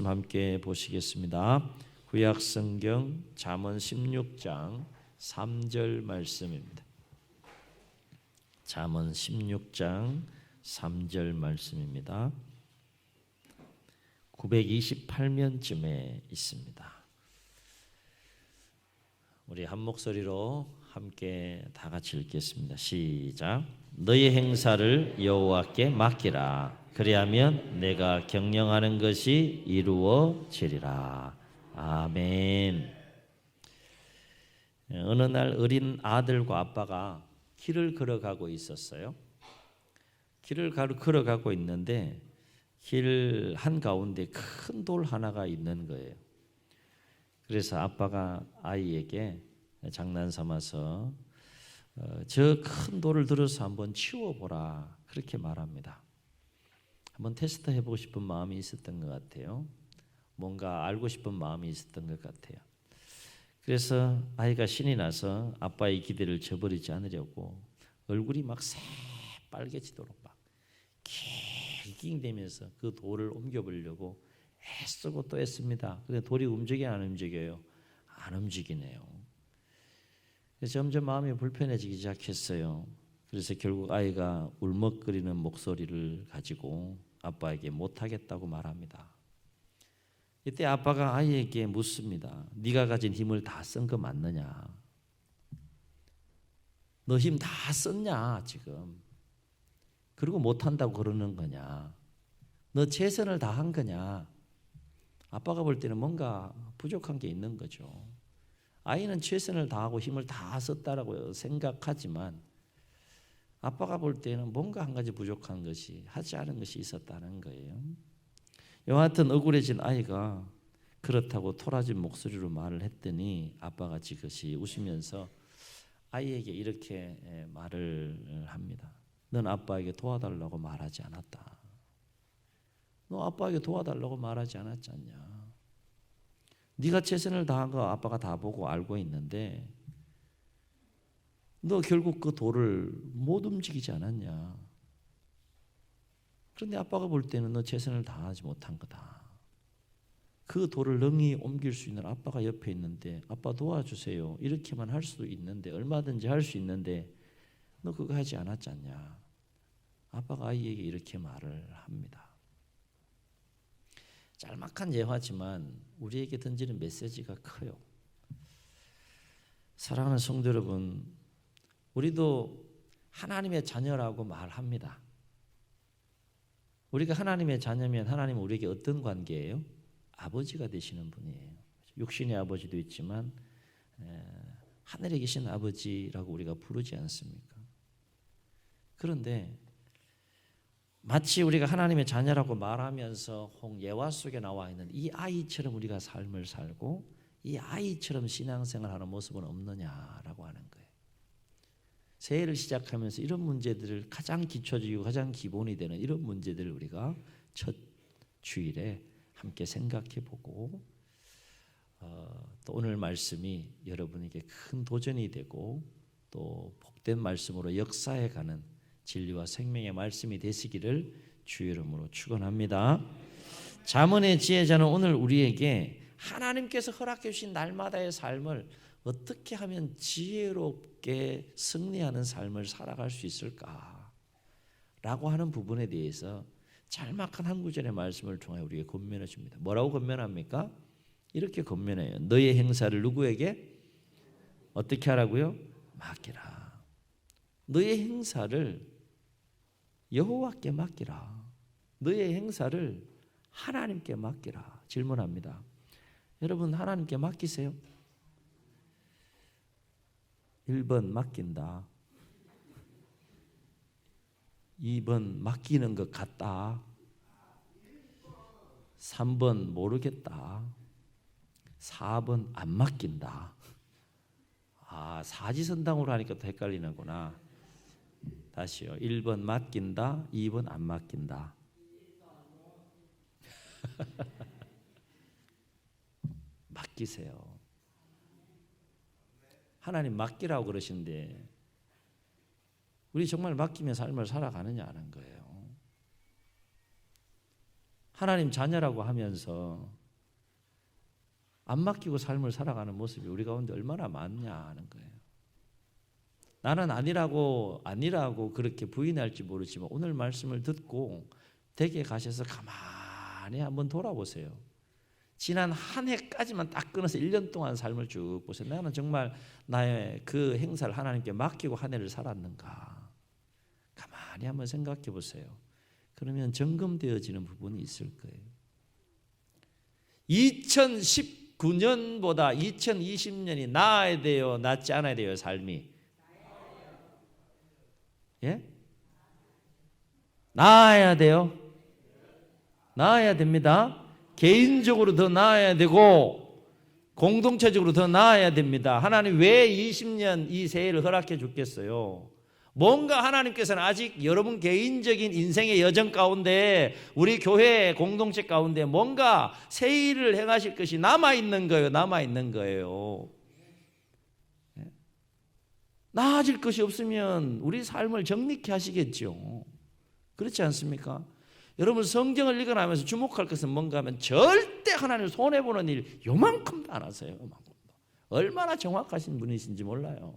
함께 보시겠습니다. 구약성경 잠언 16장 3절 말씀입니다. 잠언 16장 3절 말씀입니다. 928면쯤에 있습니다. 우리 한 목소리로 함께 다 같이 읽겠습니다. 시작. 너의 행사를 여호와께 맡기라. 그리하면 내가 경영하는 것이 이루어지리라. 아멘. 어느 날 어린 아들과 아빠가 길을 걸어가고 있었어요. 길을 걸어가고 있는데 길 한가운데 큰 돌 하나가 있는 거예요. 그래서 아빠가 아이에게 장난삼아서 저 큰 돌을 들어서 한번 치워보라 그렇게 말합니다. 한번 테스트 해보고 싶은 마음이 있었던 것 같아요. 뭔가 알고 싶은 마음이 있었던 것 같아요. 그래서 아이가 신이 나서 아빠의 기대를 저버리지 않으려고 얼굴이 막 새빨개지도록 막 낑낑대면서 그 돌을 옮겨보려고 애쓰고 또 애씁니다. 근데 돌이 움직여 안 움직여요? 안 움직이네요. 그래서 점점 마음이 불편해지기 시작했어요. 그래서 결국 아이가 울먹거리는 목소리를 가지고 아빠에게 못하겠다고 말합니다. 이때 아빠가 아이에게 묻습니다. 네가 가진 힘을 다 쓴 거 맞느냐? 너 힘 다 썼냐 지금? 그리고 못한다고 그러는 거냐? 너 최선을 다한 거냐? 아빠가 볼 때는 뭔가 부족한 게 있는 거죠. 아이는 최선을 다하고 힘을 다 썼다라고 생각하지만 아빠가 볼 때는 뭔가 한 가지 부족한 것이 하지 않은 것이 있었다는 거예요. 여하튼 억울해진 아이가 그렇다고 토라진 목소리로 말을 했더니 아빠가 지그시 웃으면서 아이에게 이렇게 말을 합니다. 넌 아빠에게 도와달라고 말하지 않았다. 너 아빠에게 도와달라고 말하지 않았지 않냐. 네가 최선을 다한 거 아빠가 다 보고 알고 있는데 너 결국 그 돌을 못 움직이지 않았냐. 그런데 아빠가 볼 때는 너 최선을 다하지 못한 거다. 그 돌을 능히 옮길 수 있는 아빠가 옆에 있는데 아빠 도와주세요. 이렇게만 할 수도 있는데 얼마든지 할 수 있는데 너 그거 하지 않았지 않냐. 아빠가 아이에게 이렇게 말을 합니다. 짤막한 예화지만 우리에게 던지는 메시지가 커요. 사랑하는 성도 여러분, 우리도 하나님의 자녀라고 말합니다. 우리가 하나님의 자녀면 하나님은 우리에게 어떤 관계예요? 아버지가 되시는 분이에요. 육신의 아버지도 있지만 하늘에 계신 아버지라고 우리가 부르지 않습니까? 그런데 마치 우리가 하나님의 자녀라고 말하면서 홍예화 속에 나와 있는 이 아이처럼 우리가 삶을 살고 이 아이처럼 신앙생활하는 모습은 없느냐라고 하는 거예요. 새해를 시작하면서 이런 문제들을 가장 기초적이고 가장 기본이 되는 이런 문제들을 우리가 첫 주일에 함께 생각해보고 또 오늘 말씀이 여러분에게 큰 도전이 되고 또 복된 말씀으로 역사해가는 진리와 생명의 말씀이 되시기를 주의 이름으로 축원합니다. 잠언의 지혜자는 오늘 우리에게 하나님께서 허락해 주신 날마다의 삶을 어떻게 하면 지혜롭게 승리하는 삶을 살아갈 수 있을까? 라고 하는 부분에 대해서 짤막한 한 구절의 말씀을 통해 우리에게 권면해 줍니다. 뭐라고 권면합니까? 이렇게 권면해요. 너의 행사를 누구에게? 어떻게 하라고요? 맡기라. 너의 행사를 여호와께 맡기라. 너의 행사를 하나님께 맡기라. 질문합니다. 여러분 하나님께 맡기세요? 1번 맡긴다. 2번 맡기는 것 같다. 3번 모르겠다. 4번 안 맡긴다. 사지선당으로 하니까 더 헷갈리는구나. 다시요. 1번 맡긴다. 2번 안 맡긴다. 맡기세요. 하나님 맡기라고 그러시는데 우리 정말 맡기며 삶을 살아가느냐 하는 거예요. 하나님 자녀라고 하면서 안 맡기고 삶을 살아가는 모습이 우리 가운데 얼마나 많냐 하는 거예요. 나는 아니라고 그렇게 부인할지 모르지만 오늘 말씀을 듣고 댁에 가셔서 가만히 한번 돌아보세요. 지난 한 해까지만 딱 끊어서 1년 동안 삶을 쭉 보세요. 나는 정말 나의 그 행사를 하나님께 맡기고 한 해를 살았는가? 가만히 한번 생각해 보세요. 그러면 점검되어지는 부분이 있을 거예요. 2019년보다 2020년이 나아야 돼요? 낫지 않아야 돼요? 삶이? 예? 나아야 돼요? 나아야 됩니다. 개인적으로 더 나아야 되고 공동체적으로 더 나아야 됩니다. 하나님 왜 20년 이 새해를 허락해 줬겠어요? 뭔가 하나님께서는 아직 여러분 개인적인 인생의 여정 가운데 우리 교회 공동체 가운데 뭔가 새 일을 행하실 것이 남아있는 거예요. 남아있는 거예요. 나아질 것이 없으면 우리 삶을 정립케 하시겠죠. 그렇지 않습니까? 여러분 성경을 읽어나면서 주목할 것은 뭔가 하면 절대 하나님을 손해보는 일 요만큼도 안 하세요. 요만큼도. 얼마나 정확하신 분이신지 몰라요.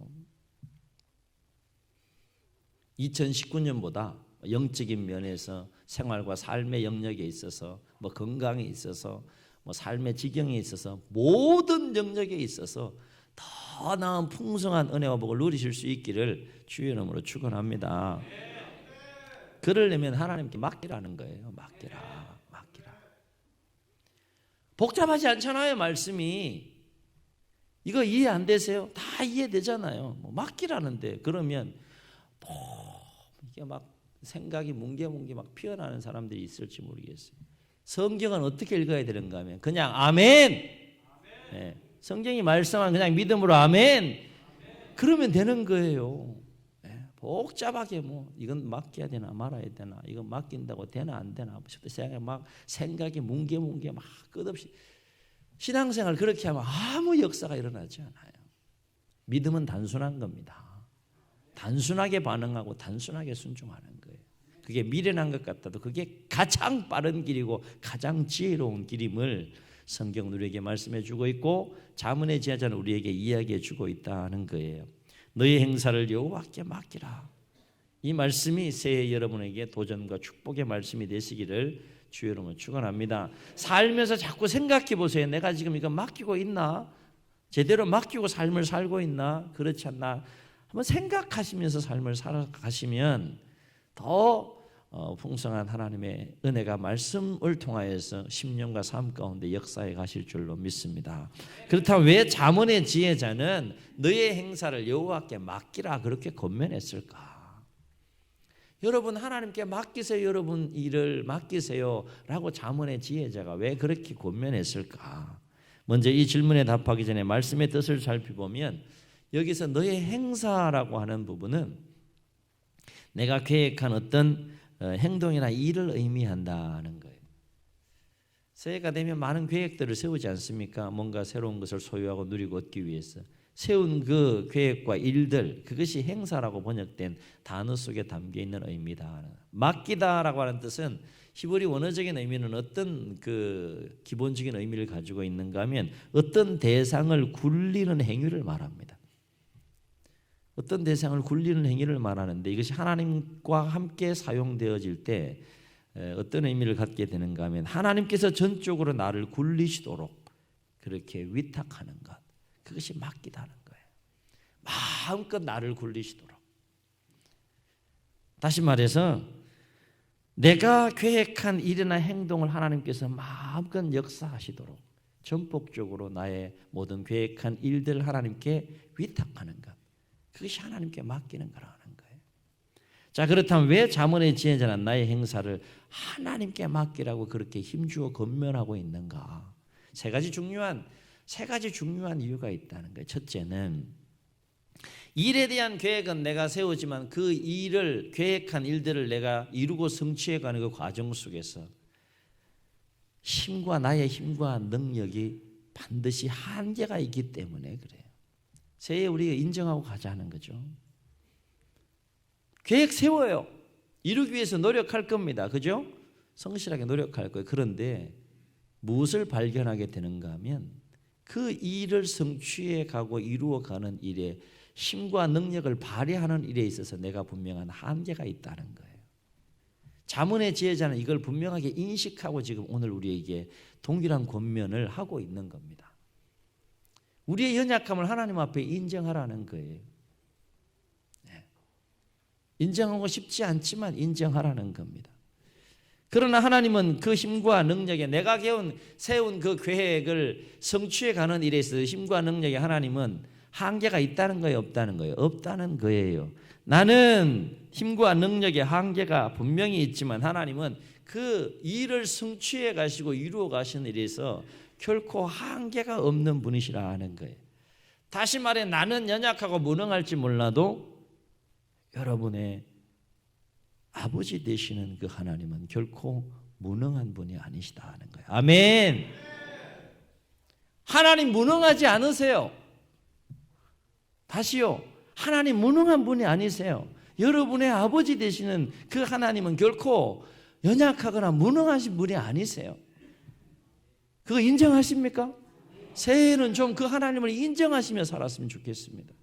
2019년보다 영적인 면에서 생활과 삶의 영역에 있어서 뭐 건강에 있어서 뭐 삶의 지경에 있어서 모든 영역에 있어서 더 나은 풍성한 은혜와 복을 누리실 수 있기를 주의 이름으로 축원합니다. 그러려면 하나님께 맡기라는 거예요. 맡기라. 복잡하지 않잖아요. 말씀이. 이거 이해 안 되세요? 다 이해되잖아요. 뭐 맡기라는데 그러면 이게 막 생각이 뭉게뭉게 막 피어나는 사람들이 있을지 모르겠어요. 성경은 어떻게 읽어야 되는가 하면 그냥 아멘. 네. 성경이 말씀한 그냥 믿음으로 아멘. 그러면 되는 거예요. 네. 복잡하게 뭐 이건 맡겨야 되나 말아야 되나 이건 맡긴다고 되나 안 되나 막 생각이 뭉게뭉게 막 끝없이 신앙생활 그렇게 하면 아무 역사가 일어나지 않아요. 믿음은 단순한 겁니다. 단순하게 반응하고 단순하게 순종하는 거예요. 그게 미련한 것 같아도 그게 가장 빠른 길이고 가장 지혜로운 길임을 성경 우리에게 말씀해 주고 있고 자문의 제자는 우리에게 이야기해 주고 있다는 거예요. 너희 행사를 여호와께 맡기라. 이 말씀이 새해 여러분에게 도전과 축복의 말씀이 되시기를 주의 이름으로 축원합니다. 살면서 자꾸 생각해 보세요. 내가 지금 이거 맡기고 있나? 제대로 맡기고 삶을 살고 있나? 그렇지 않나? 한번 생각하시면서 삶을 살아가시면 더 풍성한 하나님의 은혜가 말씀을 통하여서 10년과 삶 가운데 역사해 가실 줄로 믿습니다. 그렇다면 왜 잠언의 지혜자는 너의 행사를 여호와께 맡기라 그렇게 권면했을까? 여러분 하나님께 맡기세요. 여러분 일을 맡기세요 라고 잠언의 지혜자가 왜 그렇게 권면했을까? 먼저 이 질문에 답하기 전에 말씀의 뜻을 살펴보면 여기서 너의 행사라고 하는 부분은 내가 계획한 어떤 행동이나 일을 의미한다는 거예요. 새해가 되면 많은 계획들을 세우지 않습니까? 뭔가 새로운 것을 소유하고 누리고 얻기 위해서 세운 그 계획과 일들 그것이 행사라고 번역된 단어 속에 담겨 있는 의미다. 맡기다라고 하는 뜻은 히브리 원어적인 의미는 어떤 그 기본적인 의미를 가지고 있는가 하면 어떤 대상을 굴리는 행위를 말합니다. 어떤 대상을 굴리는 행위를 말하는데 이것이 하나님과 함께 사용되어질 때 어떤 의미를 갖게 되는가 하면 하나님께서 전적으로 나를 굴리시도록 그렇게 위탁하는 것 그것이 맡기다는 거예요. 마음껏 나를 굴리시도록. 다시 말해서 내가 계획한 일이나 행동을 하나님께서 마음껏 역사하시도록 전폭적으로 나의 모든 계획한 일들을 하나님께 위탁하는 것 그것이 하나님께 맡기는 거라는 거예요. 자 그렇다면 왜 잠언의 지혜자는 나의 행사를 하나님께 맡기라고 그렇게 힘주어 권면하고 있는가? 세 가지 중요한 이유가 있다는 거예요. 첫째는 일에 대한 계획은 내가 세우지만 그 일을 계획한 일들을 내가 이루고 성취해가는 그 과정 속에서 나의 힘과 능력이 반드시 한계가 있기 때문에 그래요. 새해 우리가 인정하고 가자는 거죠. 계획 세워요. 이루기 위해서 노력할 겁니다. 그죠? 성실하게 노력할 거예요. 그런데 무엇을 발견하게 되는가 하면 그 일을 성취해 가고 이루어가는 일에 힘과 능력을 발휘하는 일에 있어서 내가 분명한 한계가 있다는 거예요. 잠언의 지혜자는 이걸 분명하게 인식하고 지금 오늘 우리에게 동일한 권면을 하고 있는 겁니다. 우리의 연약함을 하나님 앞에 인정하라는 거예요. 인정하고 싶지 않지만 인정하라는 겁니다. 그러나 하나님은 그 힘과 능력에 내가 세운 그 계획을 성취해 가는 일에 있어서 힘과 능력에 하나님은 한계가 있다는 거예요, 없다는 거예요? 없다는 거예요. 나는 힘과 능력에 한계가 분명히 있지만 하나님은 그 일을 성취해 가시고 이루어 가시는 일에서 결코 한계가 없는 분이시라 하는 거예요. 다시 말해 나는 연약하고 무능할지 몰라도 여러분의 아버지 되시는 그 하나님은 결코 무능한 분이 아니시다 하는 거예요. 아멘. 하나님 무능하지 않으세요. 다시요. 하나님 무능한 분이 아니세요. 여러분의 아버지 되시는 그 하나님은 결코 연약하거나 무능하신 분이 아니세요. 그거 인정하십니까? 새해에는 좀 그 하나님을 인정하시며 살았으면 좋겠습니다.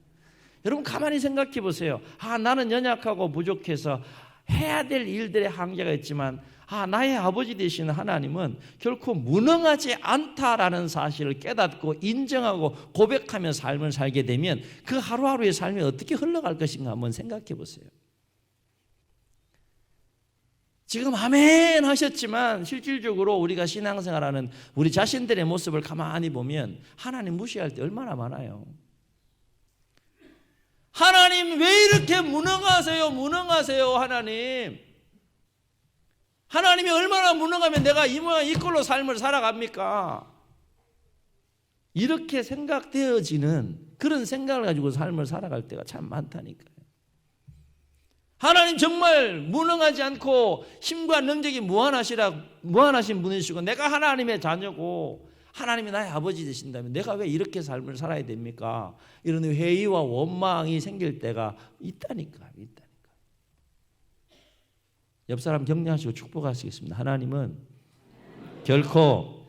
여러분 가만히 생각해 보세요. 나는 연약하고 부족해서 해야 될 일들의 한계가 있지만 나의 아버지 되시는 하나님은 결코 무능하지 않다라는 사실을 깨닫고 인정하고 고백하며 삶을 살게 되면 그 하루하루의 삶이 어떻게 흘러갈 것인가 한번 생각해 보세요. 지금 아멘 하셨지만 실질적으로 우리가 신앙생활하는 우리 자신들의 모습을 가만히 보면 하나님 무시할 때 얼마나 많아요. 하나님 왜 이렇게 무능하세요? 무능하세요 하나님. 하나님이 얼마나 무능하면 내가 이 모양 이 꼴로 삶을 살아갑니까? 이렇게 생각되어지는 그런 생각을 가지고 삶을 살아갈 때가 참 많다니까요. 하나님 정말 무능하지 않고 힘과 능력이 무한하신 분이시고 내가 하나님의 자녀고 하나님이 나의 아버지 되신다면 내가 왜 이렇게 삶을 살아야 됩니까? 이런 회의와 원망이 생길 때가 있다니까. 옆 사람 격려하시고 축복하시겠습니다. 하나님은 결코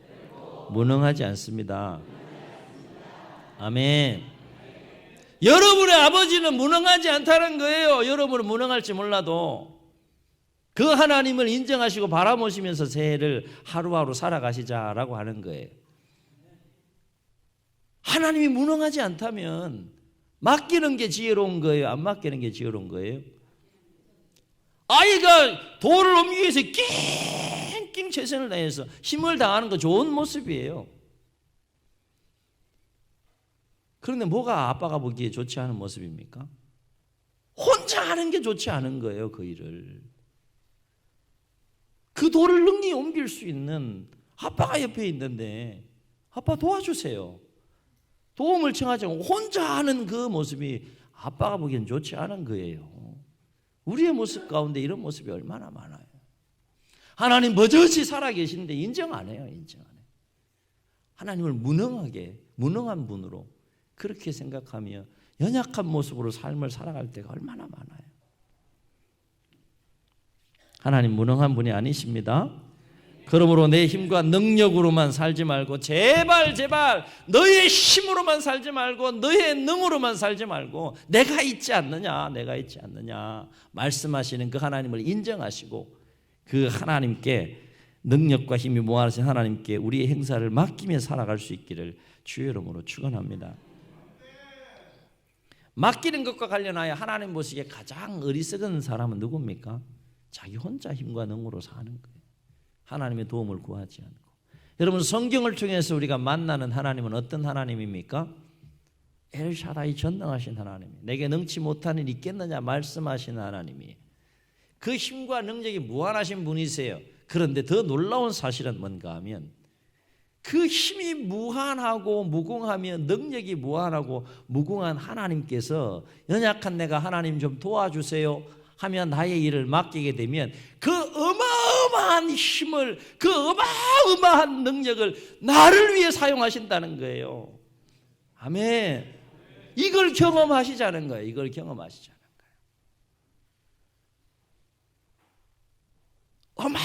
무능하지 않습니다. 아멘. 여러분의 아버지는 무능하지 않다는 거예요. 여러분은 무능할지 몰라도 그 하나님을 인정하시고 바라보시면서 새해를 하루하루 살아가시자라고 하는 거예요. 하나님이 무능하지 않다면 맡기는 게 지혜로운 거예요? 안 맡기는 게 지혜로운 거예요? 아이가 돌을 옮기기 위해서 낑낑 최선을 다해서 힘을 다하는 거 좋은 모습이에요. 그런데 뭐가 아빠가 보기에 좋지 않은 모습입니까? 혼자 하는 게 좋지 않은 거예요. 그 일을. 그 돌을 능히 옮길 수 있는 아빠가 옆에 있는데 아빠 도와주세요. 도움을 청하지 않고 혼자 하는 그 모습이 아빠가 보기엔 좋지 않은 거예요. 우리의 모습 가운데 이런 모습이 얼마나 많아요. 하나님 버젓이 살아계신데 인정 안 해요. 하나님을 무능한 분으로 그렇게 생각하며 연약한 모습으로 삶을 살아갈 때가 얼마나 많아요. 하나님 무능한 분이 아니십니다. 그러므로 내 힘과 능력으로만 살지 말고 제발 너의 힘으로만 살지 말고 너의 능으로만 살지 말고 내가 있지 않느냐 말씀하시는 그 하나님을 인정하시고 그 하나님께 능력과 힘이 무한하신 하나님께 우리의 행사를 맡기며 살아갈 수 있기를 주의 이름으로 축원합니다. 맡기는 것과 관련하여 하나님 보시기에 가장 어리석은 사람은 누굽니까? 자기 혼자 힘과 능으로 사는 거예요. 하나님의 도움을 구하지 않고. 여러분 성경을 통해서 우리가 만나는 하나님은 어떤 하나님입니까? 엘샤다이 전능하신 하나님. 내게 능치 못한 일 있겠느냐 말씀하시는 하나님이 그 힘과 능력이 무한하신 분이세요. 그런데 더 놀라운 사실은 뭔가 하면 그 힘이 무한하고 무궁하며 능력이 무한하고 무궁한 하나님께서 연약한 내가 하나님 좀 도와주세요 하면 나의 일을 맡기게 되면 그 어마어마한 힘을 그 어마어마한 능력을 나를 위해 사용하신다는 거예요. 아멘. 이걸 경험하시자는 거예요. 이걸 경험하시자는 거예요.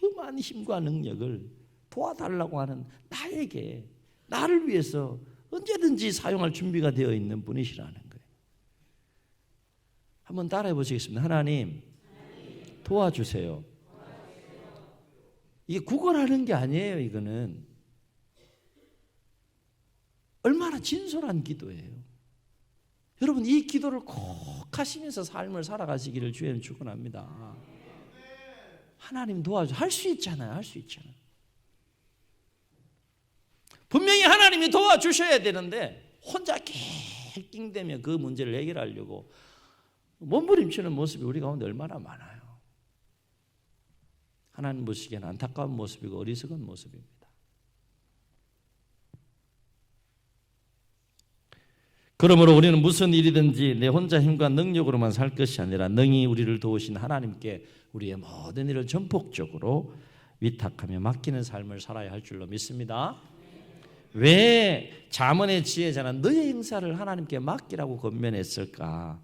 어마어마한 힘과 능력을 도와달라고 하는 나에게, 나를 위해서 언제든지 사용할 준비가 되어 있는 분이시라는 거예요. 한번 따라해 보시겠습니다. 하나님, 도와주세요. 이게 구걸하는 게 아니에요. 이거는 얼마나 진솔한 기도예요. 여러분, 이 기도를 꼭 하시면서 삶을 살아가시기를 주님 축원합니다. 하나님 도와줘. 할 수 있잖아요. 할 수 있잖아요. 분명히 하나님이 도와주셔야 되는데 혼자 낑낑대며 그 문제를 해결하려고 몸부림치는 모습이 우리 가운데 얼마나 많아요. 하나님 보시기에는 안타까운 모습이고 어리석은 모습입니다. 그러므로 우리는 무슨 일이든지 내 혼자 힘과 능력으로만 살 것이 아니라 능히 우리를 도우신 하나님께 우리의 모든 일을 전폭적으로 위탁하며 맡기는 삶을 살아야 할 줄로 믿습니다. 왜 잠언의 지혜자는 너의 행사를 하나님께 맡기라고 권면했을까?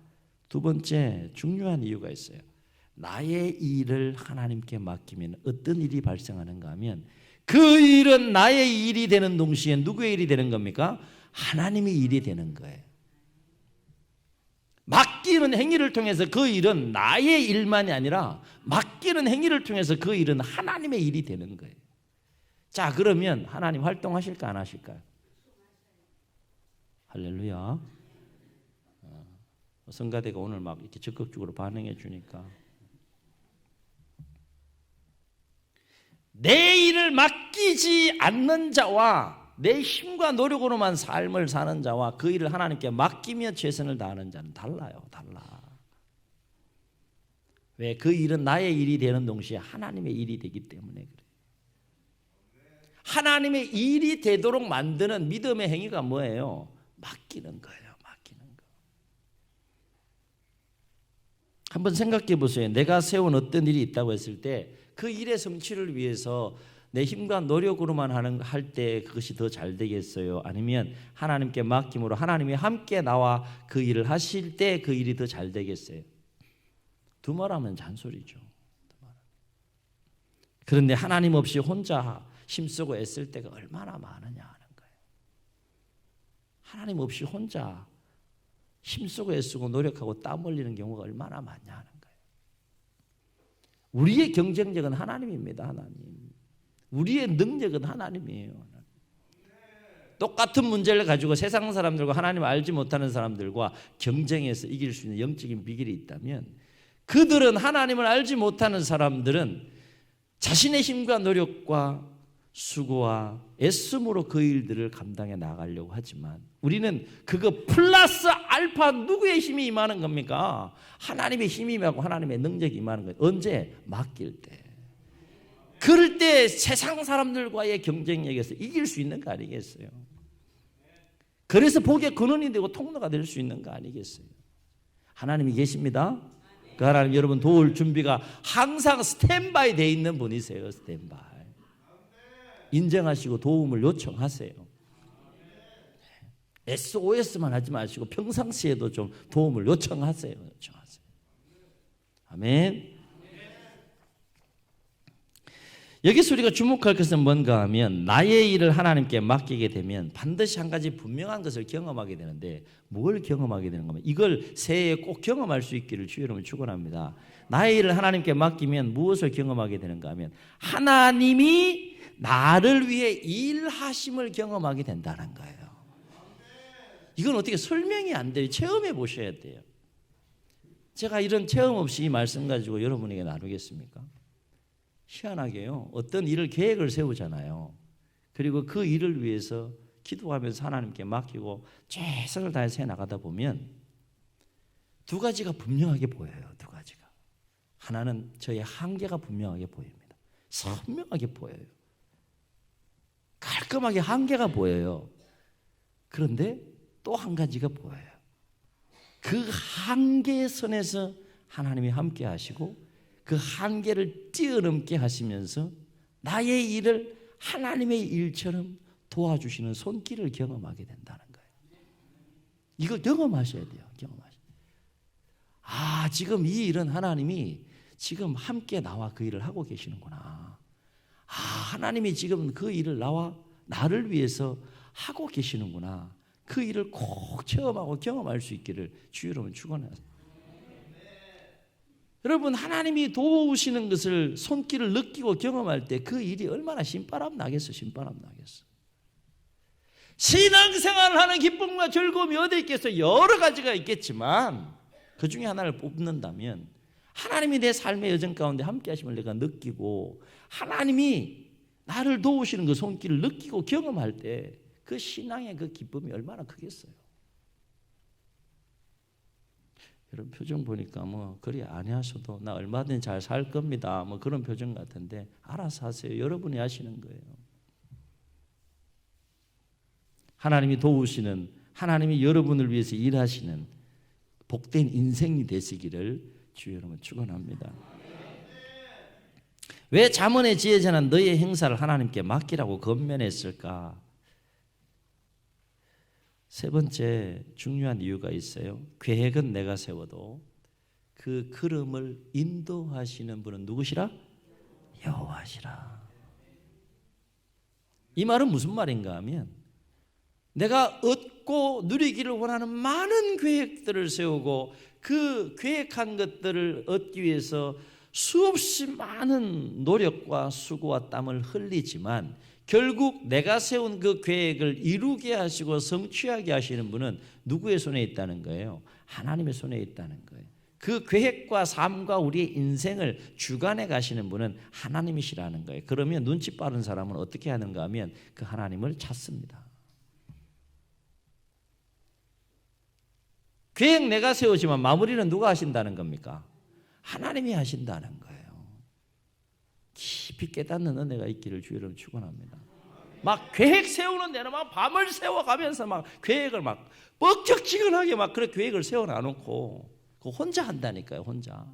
두 번째 중요한 이유가 있어요. 나의 일을 하나님께 맡기면 어떤 일이 발생하는가 하면 그 일은 나의 일이 되는 동시에 누구의 일이 되는 겁니까? 하나님의 일이 되는 거예요. 맡기는 행위를 통해서 그 일은 나의 일만이 아니라 맡기는 행위를 통해서 그 일은 하나님의 일이 되는 거예요. 자, 그러면 하나님 활동하실까 안 하실까요? 할렐루야. 성가대가 오늘 막 이렇게 적극적으로 반응해 주니까 내 일을 맡기지 않는 자와 내 힘과 노력으로만 삶을 사는 자와 그 일을 하나님께 맡기며 최선을 다하는 자는 달라요. 달라. 왜? 그 일은 나의 일이 되는 동시에 하나님의 일이 되기 때문에 그래요. 하나님의 일이 되도록 만드는 믿음의 행위가 뭐예요? 맡기는 거예요. 맡기는 거. 한번 생각해 보세요. 내가 세운 어떤 일이 있다고 했을 때 그 일의 성취를 위해서 내 힘과 노력으로만 할 때 그것이 더 잘 되겠어요? 아니면 하나님께 맡김으로 하나님이 함께 나와 그 일을 하실 때 그 일이 더 잘 되겠어요? 두말하면 잔소리죠. 그런데 하나님 없이 혼자 힘쓰고 애쓸 때가 얼마나 많으냐 하는 거예요. 하나님 없이 혼자 힘쓰고 애쓰고 노력하고 땀 흘리는 경우가 얼마나 많냐 하는 거예요. 우리의 경쟁력은 하나님입니다. 하나님. 우리의 능력은 하나님이에요. 똑같은 문제를 가지고 세상 사람들과 하나님을 알지 못하는 사람들과 경쟁해서 이길 수 있는 영적인 비결이 있다면 그들은 하나님을 알지 못하는 사람들은 자신의 힘과 노력과 수고와 애씀으로 그 일들을 감당해 나가려고 하지만 우리는 그거 플러스 알파 누구의 힘이 임하는 겁니까? 하나님의 힘이 임하고 하나님의 능력이 임하는 거예요. 언제? 맡길 때. 그럴 때 세상 사람들과의 경쟁력에서 이길 수 있는 거 아니겠어요? 그래서 복의 근원이 되고 통로가 될 수 있는 거 아니겠어요? 하나님이 계십니다. 그 하나님 여러분 도울 준비가 항상 스탠바이 되어 있는 분이세요. 스탠바이. 인정하시고 도움을 요청하세요. SOS만 하지 마시고 평상시에도 좀 도움을 요청하세요. 아멘. 여기서 우리가 주목할 것은 뭔가 하면 나의 일을 하나님께 맡기게 되면 반드시 한 가지 분명한 것을 경험하게 되는데 뭘 경험하게 되는가 하면 이걸 새해에 꼭 경험할 수 있기를 주의 이름으로 축원합니다. 나의 일을 하나님께 맡기면 무엇을 경험하게 되는가 하면 하나님이 나를 위해 일하심을 경험하게 된다는 거예요. 이건 어떻게 설명이 안 돼요. 체험해 보셔야 돼요. 제가 이런 체험 없이 이 말씀 가지고 여러분에게 나누겠습니까? 희한하게요. 어떤 일을 계획을 세우잖아요. 그리고 그 일을 위해서 기도하면서 하나님께 맡기고 최선을 다해서 해나가다 보면 두 가지가 분명하게 보여요. 두 가지가. 하나는 저의 한계가 분명하게 보입니다. 선명하게 보여요. 깔끔하게 한계가 보여요. 그런데 또 한 가지가 보여요. 그 한계의 선에서 하나님이 함께 하시고 그 한계를 뛰어넘게 하시면서 나의 일을 하나님의 일처럼 도와주시는 손길을 경험하게 된다는 거예요. 이걸 경험하셔야 돼요. 경험하셔야 돼요. 아, 지금 이 일은 하나님이 지금 함께 나와 그 일을 하고 계시는구나. 하나님이 지금 그 일을 나를 위해서 하고 계시는구나. 그 일을 꼭 체험하고 경험할 수 있기를 주 여러분 축원합니다. 여러분, 하나님이 도우시는 것을 손길을 느끼고 경험할 때 그 일이 얼마나 신바람 나겠어. 신앙생활을 하는 기쁨과 즐거움이 어디 있겠어요? 여러 가지가 있겠지만 그 중에 하나를 뽑는다면 하나님이 내 삶의 여정 가운데 함께 하심을 내가 느끼고 하나님이 나를 도우시는 그 손길을 느끼고 경험할 때 그 신앙의 그 기쁨이 얼마나 크겠어요. 여러분 표정 보니까 뭐 그리 아니하셔도 나 얼마든지 잘 살 겁니다. 뭐 그런 표정 같은데 알아서 하세요. 여러분이 하시는 거예요. 하나님이 도우시는, 하나님이 여러분을 위해서 일하시는 복된 인생이 되시기를 주 여러분 축원합니다. 왜 잠언의 지혜자는 너의 행사를 하나님께 맡기라고 권면했을까? 세 번째 중요한 이유가 있어요. 계획은 내가 세워도 그 걸음을 인도하시는 분은 누구시라? 여호와시라. 이 말은 무슨 말인가 하면 내가 얻고 누리기를 원하는 많은 계획들을 세우고 그 계획한 것들을 얻기 위해서 수없이 많은 노력과 수고와 땀을 흘리지만 결국 내가 세운 그 계획을 이루게 하시고 성취하게 하시는 분은 누구의 손에 있다는 거예요? 하나님의 손에 있다는 거예요. 그 계획과 삶과 우리의 인생을 주관해 가시는 분은 하나님이시라는 거예요. 그러면 눈치 빠른 사람은 어떻게 하는가 하면 그 하나님을 찾습니다. 계획 내가 세우지만 마무리는 누가 하신다는 겁니까? 하나님이 하신다는 거예요. 깊이 깨닫는 은혜가 있기를 주 여러분 축원합니다. 막 계획 세우는 데는 막 밤을 새워가면서 막 계획을 막 뻑적지근하게 막 그런 계획을 세워놔놓고 그거 혼자 한다니까요. 혼자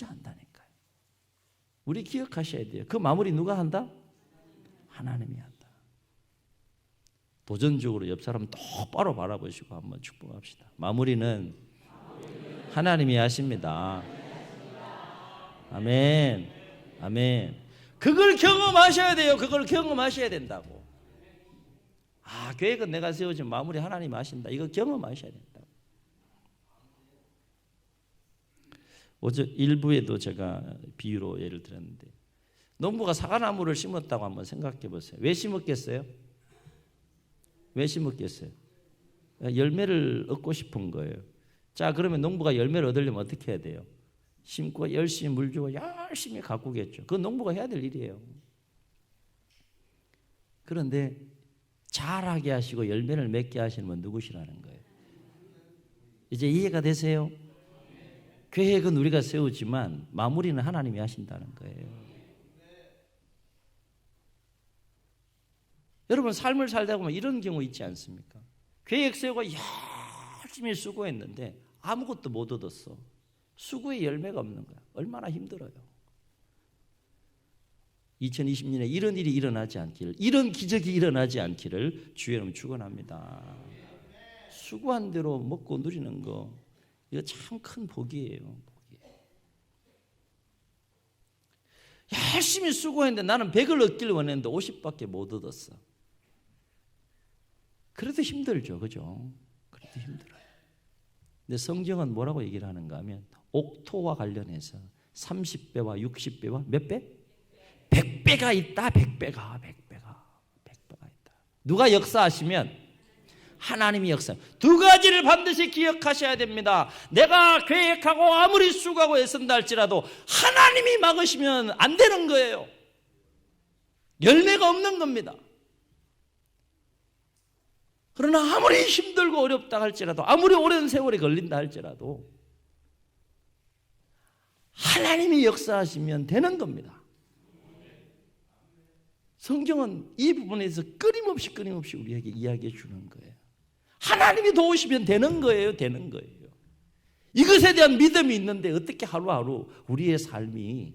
한다니까요. 우리 기억하셔야 돼요. 그 마무리 누가 한다? 하나님이 한다. 도전적으로 옆 사람 똑바로 바라보시고 한번 축복합시다. 마무리는 하나님이 하십니다. 아멘. 아멘. 그걸 경험하셔야 돼요. 그걸 경험하셔야 된다고. 계획은 내가 세우지만 마무리 하나님이 하신다. 이거 경험하셔야 된다고. 어제 일부에도 제가 비유로 예를 들었는데 농부가 사과나무를 심었다고 한번 생각해 보세요. 왜 심었겠어요? 왜 심었겠어요? 열매를 얻고 싶은 거예요. 자, 그러면 농부가 열매를 얻으려면 어떻게 해야 돼요? 심고 열심히 물 주고 열심히 가꾸겠죠. 그건 농부가 해야 될 일이에요. 그런데 잘하게 하시고 열매를 맺게 하시는 분 누구시라는 거예요? 이제 이해가 되세요? 계획은 우리가 세우지만 마무리는 하나님이 하신다는 거예요. 여러분 삶을 살다 보면 이런 경우 있지 않습니까? 계획 세우고 열심히 수고했는데 아무것도 못 얻었어. 수고의 열매가 없는 거야. 얼마나 힘들어요. 2020년에 이런 일이 일어나지 않기를, 이런 기적이 일어나지 않기를 주의 이름 축원합니다. 수고한 대로 먹고 누리는 거 이거 참 큰 복이에요. 열심히 수고했는데 나는 100을 얻기를 원했는데 50밖에 못 얻었어. 그래도 힘들죠. 그죠? 그래도 힘들어요. 근데 성경은 뭐라고 얘기를 하는가 하면 옥토와 관련해서 30배와 60배와 몇 배? 100배가 있다. 100배가 있다. 누가 역사하시면 하나님이 역사. 두 가지를 반드시 기억하셔야 됩니다. 내가 계획하고 아무리 수고하고 애쓴다 할지라도 하나님이 막으시면 안 되는 거예요. 열매가 없는 겁니다. 그러나 아무리 힘들고 어렵다 할지라도 아무리 오랜 세월이 걸린다 할지라도 하나님이 역사하시면 되는 겁니다. 성경은 이 부분에서 끊임없이 우리에게 이야기해 주는 거예요. 하나님이 도우시면 되는 거예요. 이것에 대한 믿음이 있는데 어떻게 하루하루 우리의 삶이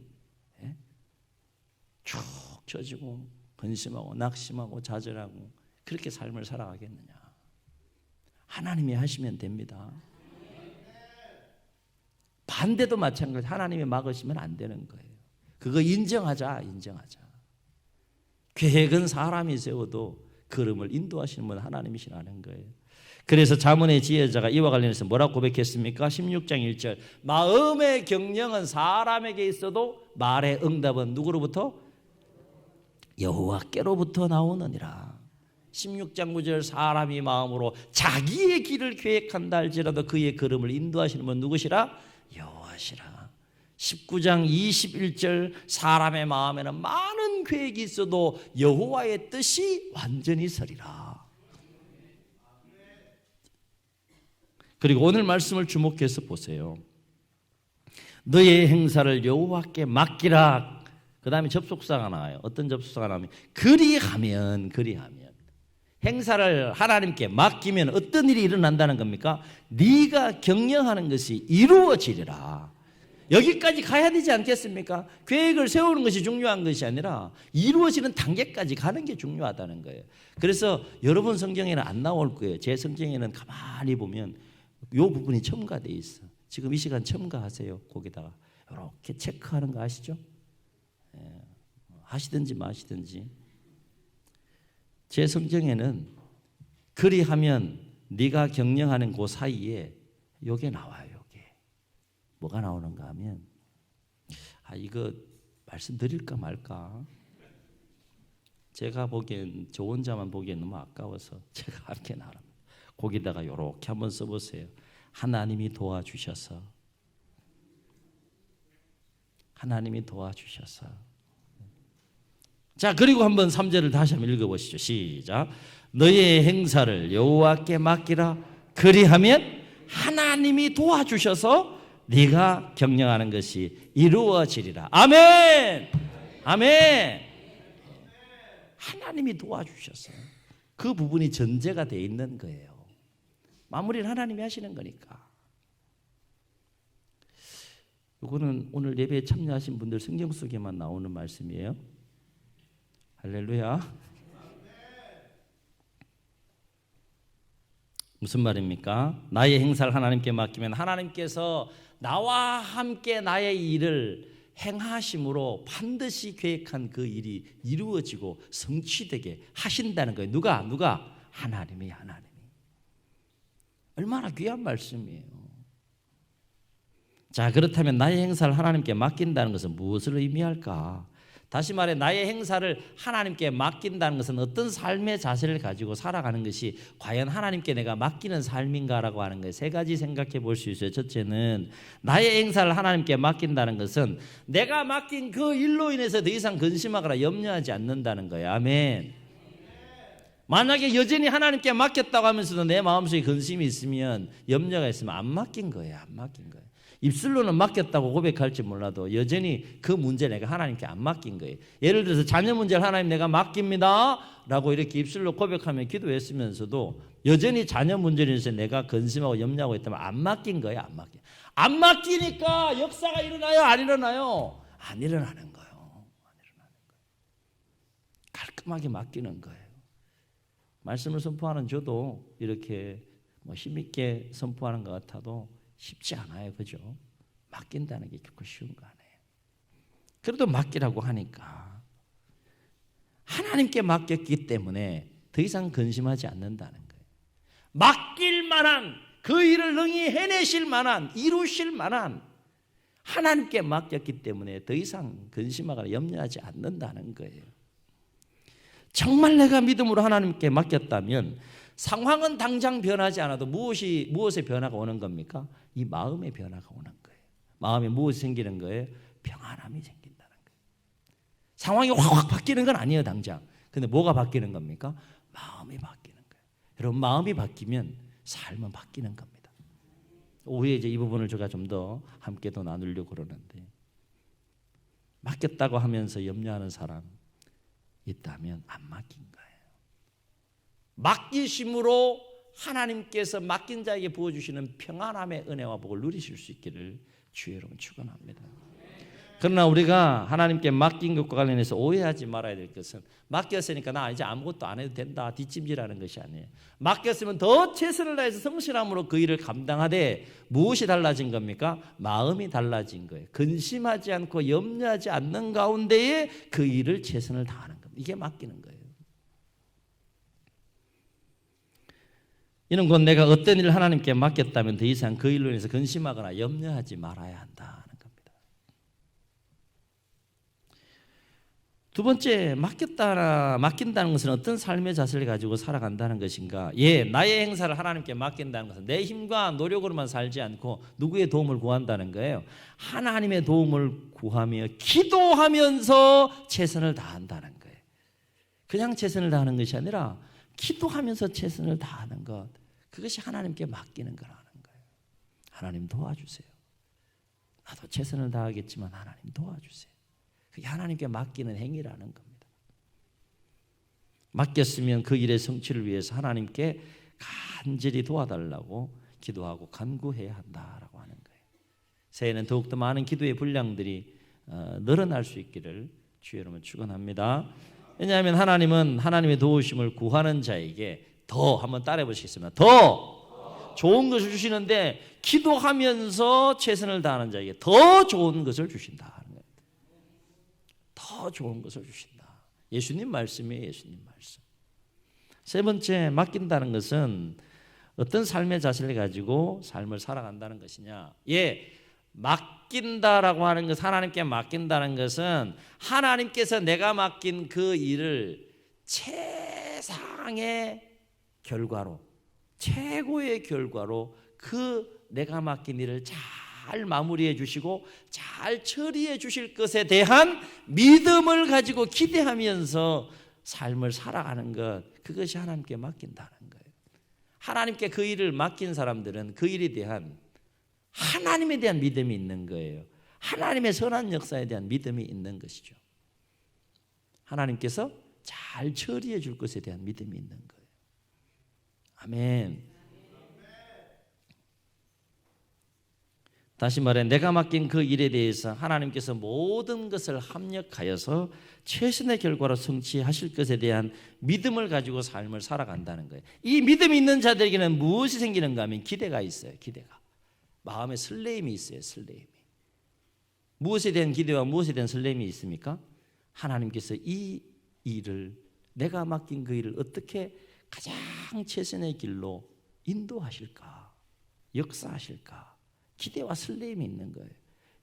쭉 젖고 근심하고 낙심하고 좌절하고 그렇게 삶을 살아가겠느냐. 하나님이 하시면 됩니다. 반대도 마찬가지. 하나님이 막으시면 안 되는 거예요. 그거 인정하자. 계획은 사람이 세워도 걸음을 인도하시는 분 하나님이시라는 거예요. 그래서 잠언의 지혜자가 이와 관련해서 뭐라고 고백했습니까? 16장 1절 마음의 경영은 사람에게 있어도 말의 응답은 누구로부터? 여호와께로부터 나오느니라. 16장 9절 사람이 마음으로 자기의 길을 계획한다 할지라도 그의 걸음을 인도하시는 분 누구시라? 여호와시라. 19장 21절 사람의 마음에는 많은 계획이 있어도 여호와의 뜻이 완전히 서리라. 그리고 오늘 말씀을 주목해서 보세요. 너의 행사를 여호와께 맡기라. 그 다음에 접속사가 나와요. 어떤 접속사가 나오면 그리하면 행사를 하나님께 맡기면 어떤 일이 일어난다는 겁니까? 네가 경영하는 것이 이루어지리라. 여기까지 가야 되지 않겠습니까? 계획을 세우는 것이 중요한 것이 아니라 이루어지는 단계까지 가는 게 중요하다는 거예요. 그래서 여러분 성경에는 안 나올 거예요. 제 성경에는 가만히 보면 이 부분이 첨가되어 있어. 지금 이 시간 첨가하세요. 거기다가 이렇게 체크하는 거 아시죠? 하시든지 마시든지. 제 성경에는 그리하면 네가 경영하는 그 사이에 요게 나와요. 요게 뭐가 나오는가 하면 이거 말씀드릴까 말까. 제가 보기엔 저 혼자만 보기엔 너무 아까워서 제가 함께 나갑니다. 거기다가 요렇게 한번 써보세요. 하나님이 도와주셔서 자, 그리고 한번 3절을 다시 한번 읽어보시죠. 시작. 너의 행사를 여호와께 맡기라. 그리하면 하나님이 도와주셔서 네가 경영하는 것이 이루어지리라. 아멘. 하나님이 도와주셔서 그 부분이 전제가 되어 있는 거예요. 마무리를 하나님이 하시는 거니까. 이거는 오늘 예배에 참여하신 분들 성경 속에만 나오는 말씀이에요. 할렐루야. 무슨 말입니까? 나의 행사를 하나님께 맡기면 하나님께서 나와 함께 나의 일을 행하심으로 반드시 계획한 그 일이 이루어지고 성취되게 하신다는 거예요. 누가? 하나님이. 얼마나 귀한 말씀이에요. 자, 그렇다면 나의 행사를 하나님께 맡긴다는 것은 무엇을 의미할까? 다시 말해 나의 행사를 하나님께 맡긴다는 것은 어떤 삶의 자세를 가지고 살아가는 것이 과연 하나님께 내가 맡기는 삶인가라고 하는 거예요. 세 가지 생각해 볼 수 있어요. 첫째는 나의 행사를 하나님께 맡긴다는 것은 내가 맡긴 그 일로 인해서 더 이상 근심하거나 염려하지 않는다는 거예요. 아멘. 만약에 여전히 하나님께 맡겼다고 하면서도 내 마음속에 근심이 있으면, 염려가 있으면 안 맡긴 거예요. 입술로는 맡겼다고 고백할지 몰라도 여전히 그 문제 내가 하나님께 안 맡긴 거예요. 예를 들어서 자녀 문제를 하나님 내가 맡깁니다 라고 이렇게 입술로 고백하면 기도했으면서도 여전히 자녀 문제에 대해서 내가 근심하고 염려하고 있다면 안 맡긴 거예요. 안 맡기니까 역사가 일어나요? 안 일어나요? 안 일어나는 거예요. 깔끔하게 맡기는 거예요. 말씀을 선포하는 저도 이렇게 힘있게 선포하는 것 같아도 쉽지 않아요. 그죠? 맡긴다는 게 결코 쉬운 거 아니에요. 그래도 맡기라고 하니까 하나님께 맡겼기 때문에 더 이상 근심하지 않는다는 거예요. 맡길 만한, 그 일을 능히 해내실 만한, 이루실 만한 하나님께 맡겼기 때문에 더 이상 근심하거나 염려하지 않는다는 거예요. 정말 내가 믿음으로 하나님께 맡겼다면 상황은 당장 변하지 않아도 무엇의 변화가 오는 겁니까? 이 마음의 변화가 오는 거예요. 마음에 무엇이 생기는 거예요? 평안함이 생긴다는 거예요. 상황이 확 바뀌는 건 아니에요, 당장. 근데 뭐가 바뀌는 겁니까? 마음이 바뀌는 거예요. 여러분, 마음이 바뀌면 삶은 바뀌는 겁니다. 오후에 이제 이 부분을 제가 좀 더 함께 더 나누려고 그러는데, 맡겼다고 하면서 염려하는 사람 있다면 안 맡긴 거예요. 맡기심으로 하나님께서 맡긴 자에게 부어주시는 평안함의 은혜와 복을 누리실 수 있기를 주의 이름으로 축원합니다. 그러나 우리가 하나님께 맡긴 것과 관련해서 오해하지 말아야 될 것은 맡겼으니까 나 이제 아무것도 안 해도 된다 뒷짐지라는 것이 아니에요. 맡겼으면 더 최선을 다해서 성실함으로 그 일을 감당하되 무엇이 달라진 겁니까? 마음이 달라진 거예요. 근심하지 않고 염려하지 않는 가운데에 그 일을 최선을 다하는 겁니다. 이게 맡기는 거예요. 이는 곧 내가 어떤 일을 하나님께 맡겼다면 더 이상 그 일로 인해서 근심하거나 염려하지 말아야 한다는 겁니다. 두 번째, 맡긴다는 것은 어떤 삶의 자세를 가지고 살아간다는 것인가? 나의 행사를 하나님께 맡긴다는 것은 내 힘과 노력으로만 살지 않고 누구의 도움을 구한다는 거예요. 하나님의 도움을 구하며 기도하면서 최선을 다한다는 거예요. 그냥 최선을 다하는 것이 아니라 기도하면서 최선을 다하는 것, 그것이 하나님께 맡기는 거라는 거예요. 하나님 도와주세요. 나도 최선을 다하겠지만 하나님 도와주세요. 그게 하나님께 맡기는 행위라는 겁니다. 맡겼으면 그 일의 성취를 위해서 하나님께 간절히 도와달라고 기도하고 간구해야 한다라고 하는 거예요. 새해에는 더욱더 많은 기도의 분량들이 늘어날 수 있기를 주의 이름으로 축원합니다. 왜냐하면 하나님은 하나님의 도우심을 구하는 자에게 더, 한번 따라해 보시겠습니다. 더 좋은 것을 주시는데 기도하면서 최선을 다하는 자에게 더 좋은 것을 주신다. 더 좋은 것을 주신다. 예수님 말씀이에요. 예수님 말씀. 세 번째, 맡긴다는 것은 어떤 삶의 자세를 가지고 삶을 살아간다는 것이냐. 맡긴다라고 하는 것, 하나님께 맡긴다는 것은 하나님께서 내가 맡긴 그 일을 최상의 결과로, 최고의 결과로 그 내가 맡긴 일을 잘 마무리해 주시고 잘 처리해 주실 것에 대한 믿음을 가지고 기대하면서 삶을 살아가는 것, 그것이 하나님께 맡긴다는 거예요. 하나님께 그 일을 맡긴 사람들은 그 일에 대한 하나님에 대한 믿음이 있는 거예요. 하나님의 선한 역사에 대한 믿음이 있는 것이죠. 하나님께서 잘 처리해 줄 것에 대한 믿음이 있는 거예요. 아멘. 다시 말해, 내가 맡긴 그 일에 대해서 하나님께서 모든 것을 합력하여서 최선의 결과로 성취하실 것에 대한 믿음을 가지고 삶을 살아간다는 거예요. 이 믿음이 있는 자들에게는 무엇이 생기는가 하면 기대가 있어요. 기대가. 마음에 설레임이 있어요. 설레임이. 무엇에 대한 기대와 무엇에 대한 설레임이 있습니까? 하나님께서 이 일을, 내가 맡긴 그 일을 어떻게 가장 최선의 길로 인도하실까? 역사하실까? 기대와 설레임이 있는 거예요.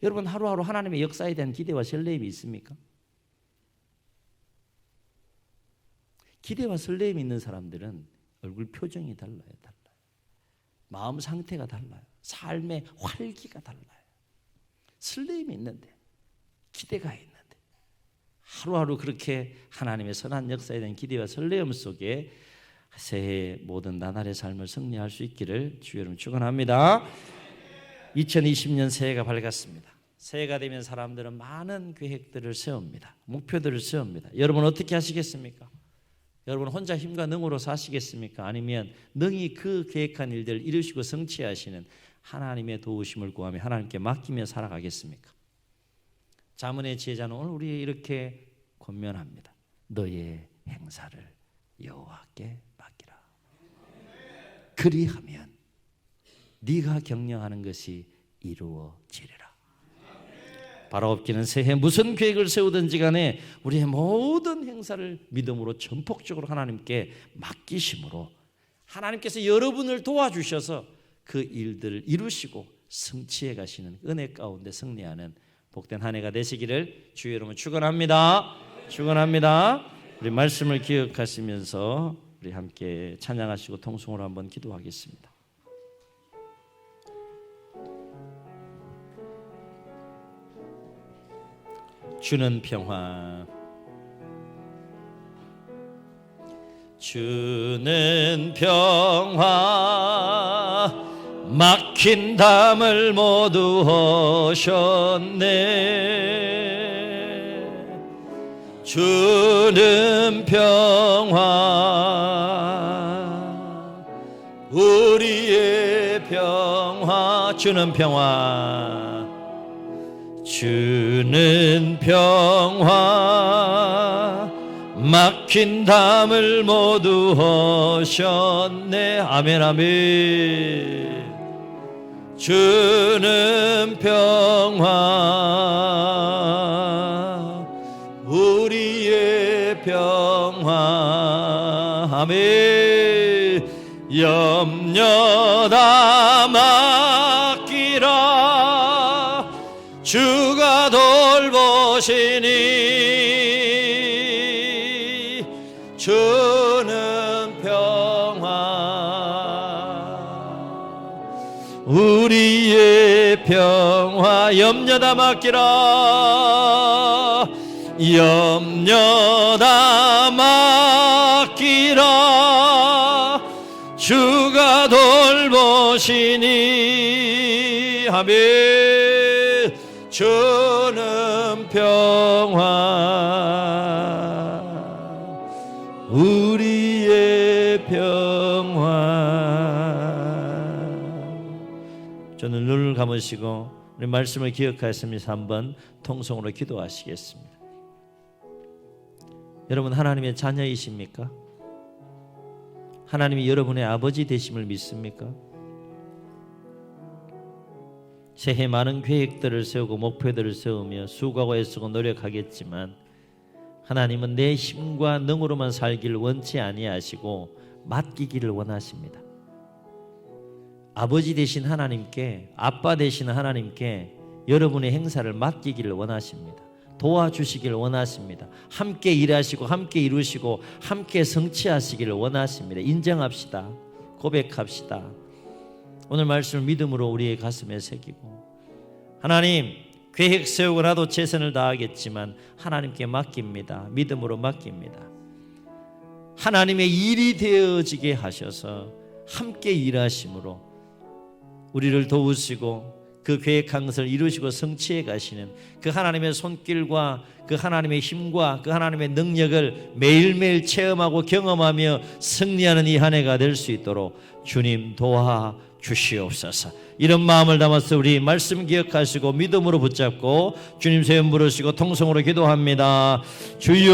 여러분, 하루하루 하나님의 역사에 대한 기대와 설레임이 있습니까? 기대와 설레임이 있는 사람들은 얼굴 표정이 달라요. 마음 상태가 달라요. 삶의 활기가 달라요. 설레임이 있는데, 기대가 있는데, 하루하루 그렇게 하나님의 선한 역사에 대한 기대와 설레임 속에 새해 모든 나날의 삶을 승리할 수 있기를 주의 이름으로 축원합니다. 2020년 새해가 밝았습니다. 새해가 되면 사람들은 많은 계획들을 세웁니다. 목표들을 세웁니다. 여러분 어떻게 하시겠습니까? 여러분 혼자 힘과 능으로 사시겠습니까? 아니면 능히 그 계획한 일들을 이루시고 성취하시는 하나님의 도우심을 구하며 하나님께 맡기며 살아가겠습니까? 자문의 제자는 오늘 우리 이렇게 권면합니다. 너의 행사를 여호와께 맡기라. 그리하면 네가 경영하는 것이 이루어지리라. 바라옵기는 새해 무슨 계획을 세우든지 간에 우리의 모든 행사를 믿음으로 전폭적으로 하나님께 맡기심으로 하나님께서 여러분을 도와주셔서 그 일들을 이루시고 성취해 가시는 은혜 가운데 승리하는 복된 한 해가 되시기를 주의 이름으로 축원합니다. 축원합니다. 우리 말씀을 기억하시면서 우리 함께 찬양하시고 통성으로 한번 기도하겠습니다. 주는 평화, 주는 평화, 막힌 담을 모두 허셨네. 주는 평화, 우리의 평화, 주는 평화, 주는 평화 막힌 담을 모두 허셨네. 아멘 아멘. 주는 평화 우리의 평화. 아멘. 염려 다 맡기라 주가 돌보시니 주는 평화 우리의 평화. 염려 다 맡기라 염려 다 맡기라 주가 돌보시니. 아멘. 주는 평화 우리의 평화. 저는 눈을 감으시고 우리 말씀을 기억하시면서 한번 통성으로 기도하시겠습니다. 여러분 하나님의 자녀이십니까? 하나님이 여러분의 아버지 되심을 믿습니까? 새해 많은 계획들을 세우고 목표들을 세우며 수고하고 애쓰고 노력하겠지만 하나님은 내 힘과 능으로만 살기를 원치 아니하시고 맡기기를 원하십니다. 아버지 되신 하나님께, 아빠 되신 하나님께 여러분의 행사를 맡기기를 원하십니다. 도와주시기를 원하십니다. 함께 일하시고 함께 이루시고 함께 성취하시기를 원하십니다. 인정합시다. 고백합시다. 오늘 말씀을 믿음으로 우리의 가슴에 새기고 하나님 계획 세우고 나도 최선을 다하겠지만 하나님께 맡깁니다. 믿음으로 맡깁니다. 하나님의 일이 되어지게 하셔서 함께 일하심으로 우리를 도우시고 그 계획한 것을 이루시고 성취해 가시는 그 하나님의 손길과 그 하나님의 힘과 그 하나님의 능력을 매일매일 체험하고 경험하며 승리하는 이 한 해가 될 수 있도록 주님 도와주시옵소서. 이런 마음을 담아서 우리 말씀 기억하시고 믿음으로 붙잡고 주님 세움 부르시고 통성으로 기도합니다. 주여